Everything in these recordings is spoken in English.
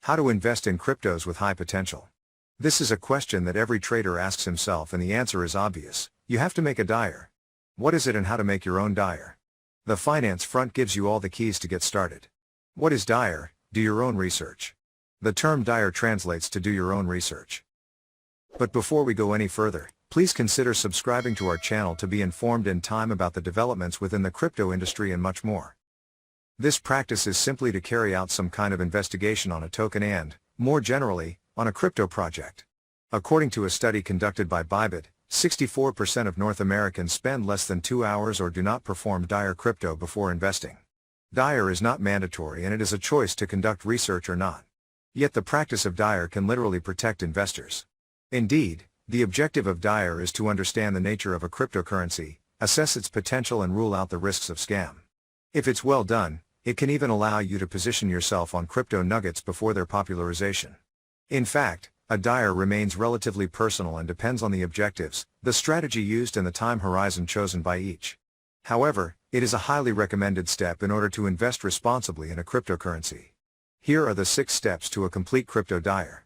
How to invest in cryptos with high potential. This is a question that every trader asks himself, and the answer is obvious. You have to make a DYOR. What is it and how to make your own DYOR? The finance front gives you all the keys to get started. What is DYOR? Do your own research. The term DYOR translates to do your own research. But before we go any further, please consider subscribing to our channel to be informed in time about the developments within the crypto industry and much more. This practice is simply to carry out some kind of investigation on a token and, more generally, on a crypto project. According to a study conducted by Bybit, 64% of North Americans spend less than 2 hours or do not perform DYOR crypto before investing. DYOR is not mandatory and it is a choice to conduct research or not. Yet the practice of DYOR can literally protect investors. Indeed, the objective of DYOR is to understand the nature of a cryptocurrency, assess its potential and rule out the risks of scam. If it's well done, it can even allow you to position yourself on crypto nuggets before their popularization. In fact, a DYOR remains relatively personal and depends on the objectives, the strategy used and the time horizon chosen by each. However, it is a highly recommended step in order to invest responsibly in a cryptocurrency. Here are the 6 steps to a complete crypto DYOR.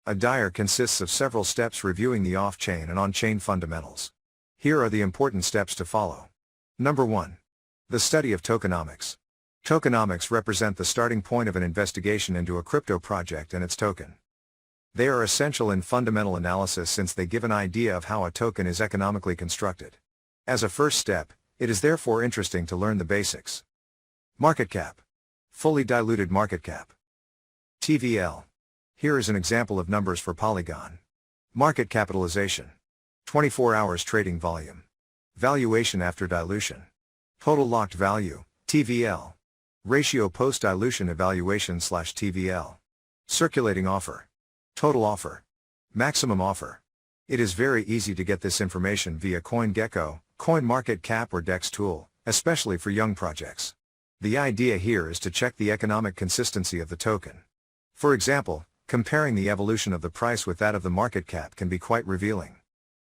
A DYOR consists of several steps reviewing the off-chain and on-chain fundamentals. Here are the important steps to follow. Number 1. The study of tokenomics. Tokenomics represent the starting point of an investigation into a crypto project and its token. They are essential in fundamental analysis since they give an idea of how a token is economically constructed. As a first step, it is therefore interesting to learn the basics. Market cap. Fully diluted market cap. TVL. Here is an example of numbers for Polygon. Market capitalization. 24 hours trading volume. Valuation after dilution. Total locked value, TVL. Ratio post-dilution evaluation/TVL. Circulating offer. Total offer. Maximum offer. It is very easy to get this information via CoinGecko, CoinMarketCap or DEX tool, especially for young projects. The idea here is to check the economic consistency of the token. For example, comparing the evolution of the price with that of the market cap can be quite revealing.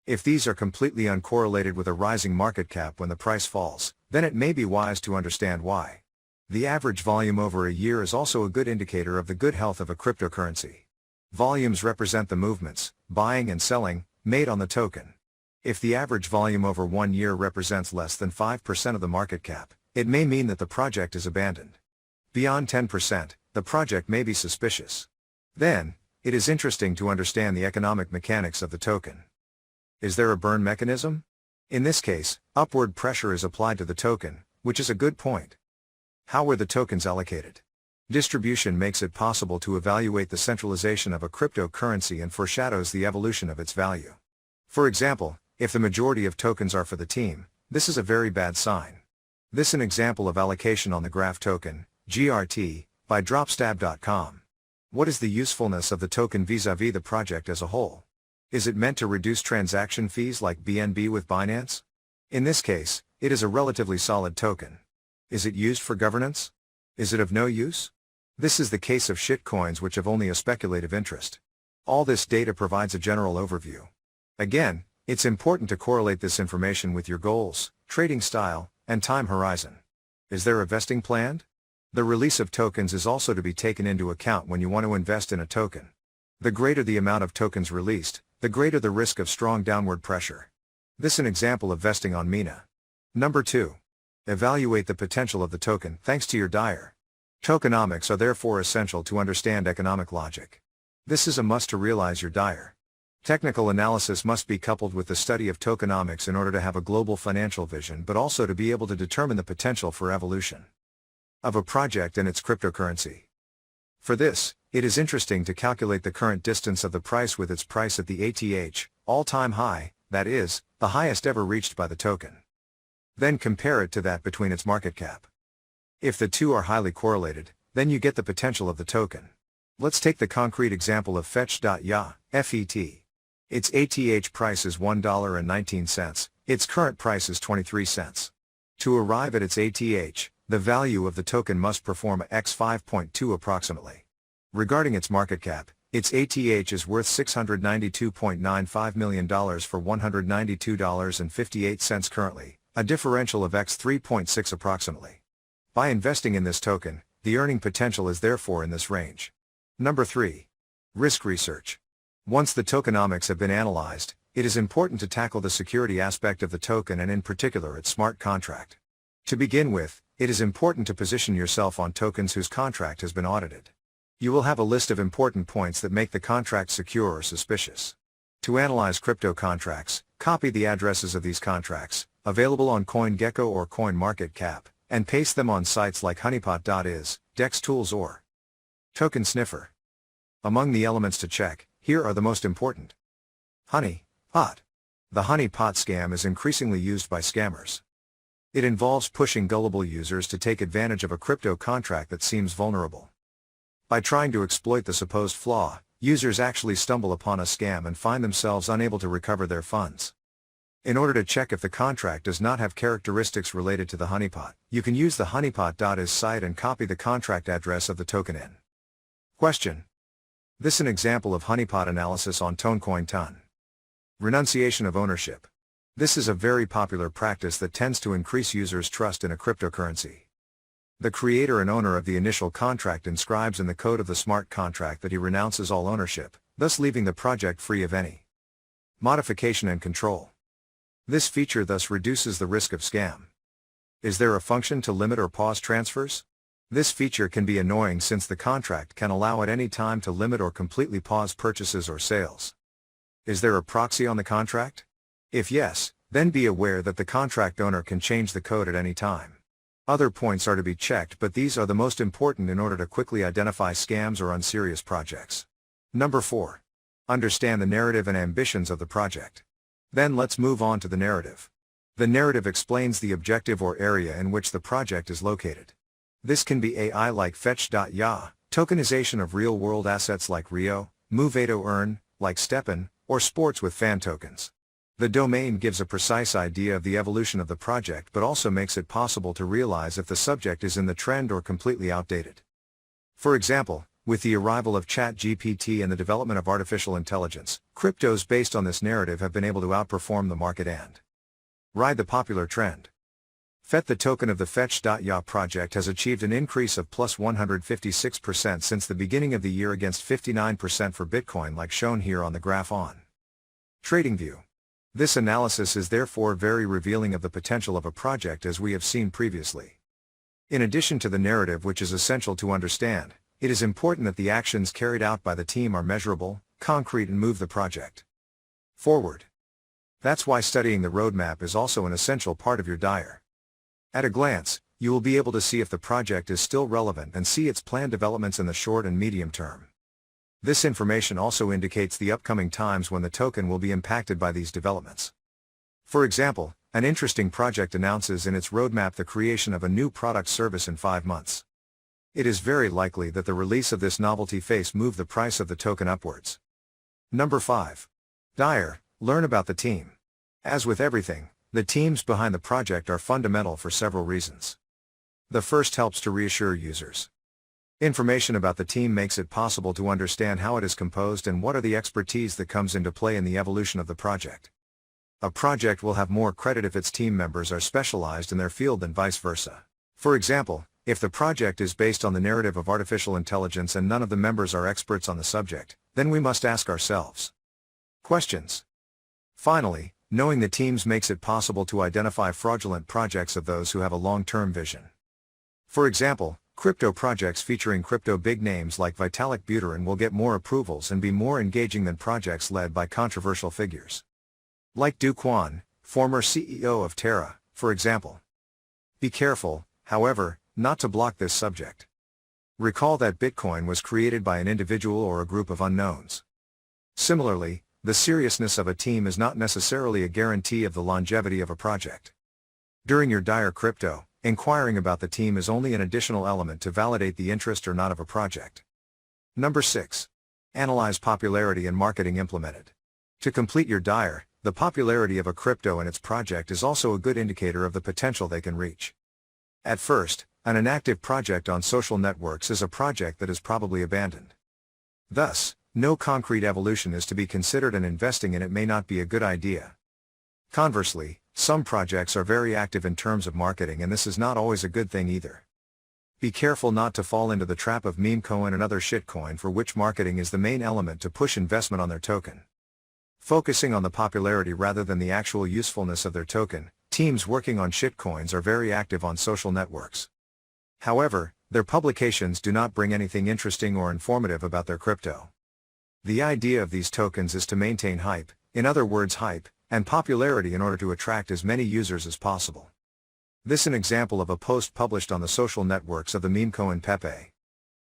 If these are completely uncorrelated with a rising market cap when the price falls, then it may be wise to understand why. The average volume over a year is also a good indicator of the good health of a cryptocurrency. Volumes represent the movements, buying and selling, made on the token. If the average volume over 1 year represents less than 5% of the market cap, it may mean that the project is abandoned. Beyond 10%, the project may be suspicious. Then, it is interesting to understand the economic mechanics of the token. Is there a burn mechanism? In this case, upward pressure is applied to the token, which is a good point. How were the tokens allocated? Distribution makes it possible to evaluate the centralization of a cryptocurrency and foreshadows the evolution of its value. For example, if the majority of tokens are for the team, this is a very bad sign. This is an example of allocation on the graph token, GRT, by dropstab.com. What is the usefulness of the token vis-à-vis the project as a whole? Is it meant to reduce transaction fees like BNB with Binance? In this case, it is a relatively solid token. Is it used for governance? Is it of no use? This is the case of shitcoins which have only a speculative interest. All this data provides a general overview. Again, it's important to correlate this information with your goals, trading style, and time horizon. Is there a vesting planned? The release of tokens is also to be taken into account when you want to invest in a token. The greater the amount of tokens released, the greater the risk of strong downward pressure. This is an example of vesting on Mina. Number 2. Evaluate the potential of the token thanks to your DYOR. Tokenomics are therefore essential to understand economic logic. This is a must to realize your DYOR. Technical analysis must be coupled with the study of tokenomics in order to have a global financial vision but also to be able to determine the potential for evolution of a project and its cryptocurrency. For this, it is interesting to calculate the current distance of the price with its price at the ATH, all-time high, that is, the highest ever reached by the token. Then compare it to that between its market cap. If the two are highly correlated, then you get the potential of the token. Let's take the concrete example of Fetch.ya, FET. Its ATH price is $1.19, its current price is 23 cents. To arrive at its ATH, the value of the token must perform a x 5.2 approximately. Regarding its market cap, its ATH is worth $692.95 million for $192.58 currently, a differential of x 3.6 approximately. By investing in this token, the earning potential is therefore in this range. Number 3. Risk research. Once the tokenomics have been analyzed, it is important to tackle the security aspect of the token and in particular its smart contract. To begin with, it is important to position yourself on tokens whose contract has been audited. You will have a list of important points that make the contract secure or suspicious. To analyze crypto contracts, copy the addresses of these contracts, available on CoinGecko or CoinMarketCap, and paste them on sites like honeypot.is, DexTools or Token Sniffer. Among the elements to check, here are the most important. Honeypot. The honeypot scam is increasingly used by scammers. It involves pushing gullible users to take advantage of a crypto contract that seems vulnerable. By trying to exploit the supposed flaw, users actually stumble upon a scam and find themselves unable to recover their funds. In order to check if the contract does not have characteristics related to the honeypot, you can use the honeypot.is site and copy the contract address of the token in question. This is an example of honeypot analysis on Tonecoin Ton. Renunciation of ownership. This is a very popular practice that tends to increase users' trust in a cryptocurrency. The creator and owner of the initial contract inscribes in the code of the smart contract that he renounces all ownership, thus leaving the project free of any modification and control. This feature thus reduces the risk of scam. Is there a function to limit or pause transfers? This feature can be annoying since the contract can allow at any time to limit or completely pause purchases or sales. Is there a proxy on the contract? If yes, then be aware that the contract owner can change the code at any time. Other points are to be checked, but these are the most important in order to quickly identify scams or unserious projects. Number 4. Understand the narrative and ambitions of the project. Then let's move on to the narrative. The narrative explains the objective or area in which the project is located. This can be AI like fetch.ya, tokenization of real-world assets like Rio, Move to Earn, like Steppen, or sports with fan tokens. The domain gives a precise idea of the evolution of the project but also makes it possible to realize if the subject is in the trend or completely outdated. For example, with the arrival of ChatGPT and the development of artificial intelligence, cryptos based on this narrative have been able to outperform the market and ride the popular trend. FET, the token of the Fetch.ya project, has achieved an increase of plus 156% since the beginning of the year against 59% for Bitcoin, like shown here on the graph on TradingView. This analysis is therefore very revealing of the potential of a project as we have seen previously. In addition to the narrative, which is essential to understand, it is important that the actions carried out by the team are measurable, concrete, and move the project forward. That's why studying the roadmap is also an essential part of your DYOR. At a glance, you will be able to see if the project is still relevant and see its planned developments in the short and medium term. This information also indicates the upcoming times when the token will be impacted by these developments. For example, an interesting project announces in its roadmap the creation of a new product service in 5 months. It is very likely that the release of this novelty phase move the price of the token upwards. Number 5. DYOR, learn about the team. As with everything, the teams behind the project are fundamental for several reasons. The first helps to reassure users. Information about the team makes it possible to understand how it is composed and what are the expertise that comes into play in the evolution of the project. A project will have more credit if its team members are specialized in their field than vice versa. For example, if the project is based on the narrative of artificial intelligence and none of the members are experts on the subject, then we must ask ourselves questions. Finally, knowing the teams makes it possible to identify fraudulent projects of those who have a long-term vision. For example, crypto projects featuring crypto big names like Vitalik Buterin will get more approvals and be more engaging than projects led by controversial figures like Do Kwon, former CEO of Terra, for example. Be careful, however, not to block this subject. Recall that Bitcoin was created by an individual or a group of unknowns. Similarly, the seriousness of a team is not necessarily a guarantee of the longevity of a project. During your DYOR crypto, inquiring about the team is only an additional element to validate the interest or not of a project. Number 6. Analyze popularity and marketing implemented. To complete your DYOR, the popularity of a crypto and its project is also a good indicator of the potential they can reach. At first, an inactive project on social networks is a project that is probably abandoned. Thus, no concrete evolution is to be considered and investing in it may not be a good idea. Conversely, some projects are very active in terms of marketing and this is not always a good thing either. Be careful not to fall into the trap of meme coin and other shitcoin for which marketing is the main element to push investment on their token. Focusing on the popularity rather than the actual usefulness of their token, teams working on shitcoins are very active on social networks. However, their publications do not bring anything interesting or informative about their crypto. The idea of these tokens is to maintain hype, in other words hype, and popularity in order to attract as many users as possible. This is an example of a post published on the social networks of the meme coin Pepe.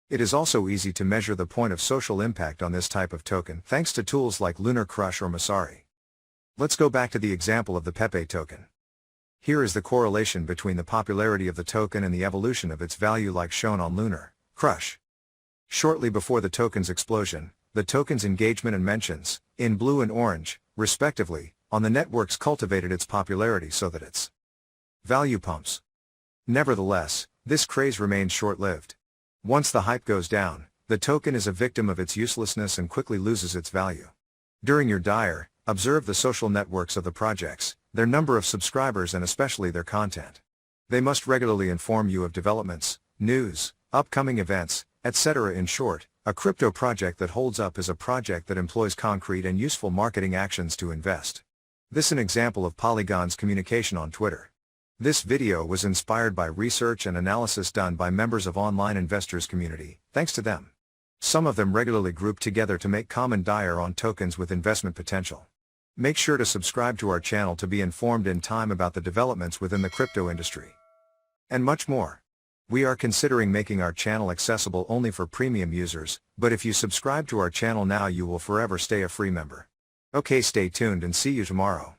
It is also easy to measure the point of social impact on this type of token thanks to tools like Lunar Crush or Masari. Let's go back to the example of the Pepe token. Here is the correlation between the popularity of the token and the evolution of its value like shown on Lunar Crush. Shortly before the token's explosion, the token's engagement and mentions, in blue and orange, respectively, on the networks cultivated its popularity so that its value pumps. Nevertheless, this craze remains short-lived. Once the hype goes down, the token is a victim of its uselessness and quickly loses its value. During your DYOR, observe the social networks of the projects, their number of subscribers and especially their content. They must regularly inform you of developments, news, upcoming events, etc. In short, a crypto project that holds up is a project that employs concrete and useful marketing actions to invest. This is an example of Polygon's communication on Twitter. This video was inspired by research and analysis done by members of online investors community, thanks to them. Some of them regularly group together to make common DYOR on tokens with investment potential. Make sure to subscribe to our channel to be informed in time about the developments within the crypto industry. And much more. We are considering making our channel accessible only for premium users, but if you subscribe to our channel now you will forever stay a free member. Okay, stay tuned and see you tomorrow.